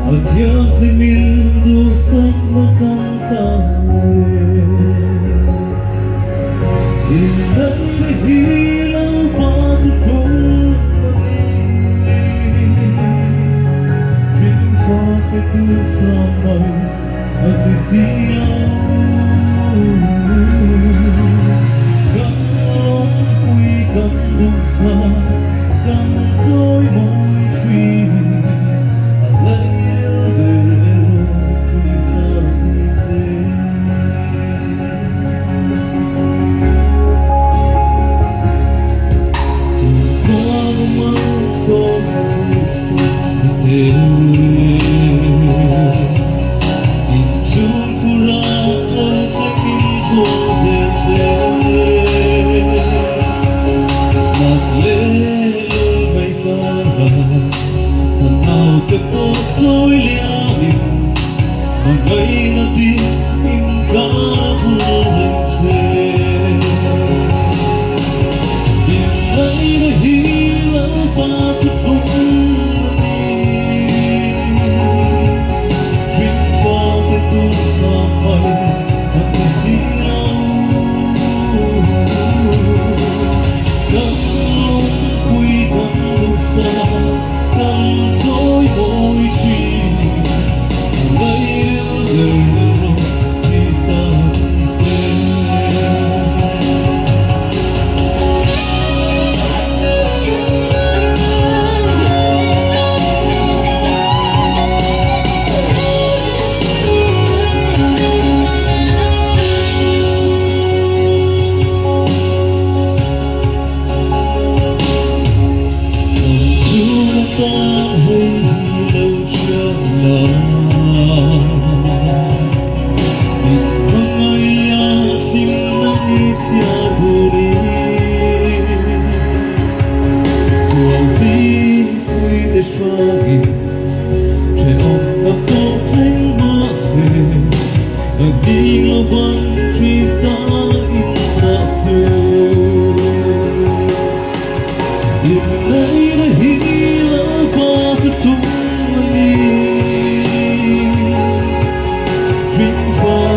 Adiós de mil dulces no cantaré Innan hilang patutong mali Sing sa samay at isilaw Kalong uy kandung sa kansoy mo'y tree Tôi liamin Magay na di Ingkapulang Inay na hilang patutong Bring forth ito samay At isilaw Kalong ku'y kandong sa Kansoy mo'y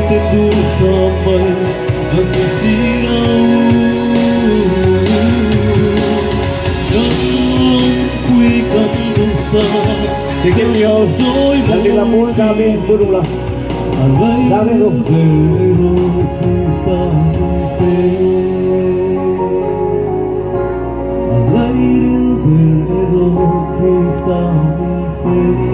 Itu sampai hati silau Kalong ku'y kandung sa Chicken nhiều nanti lamun kami burung lah kami tu Al aire el verdadero cristal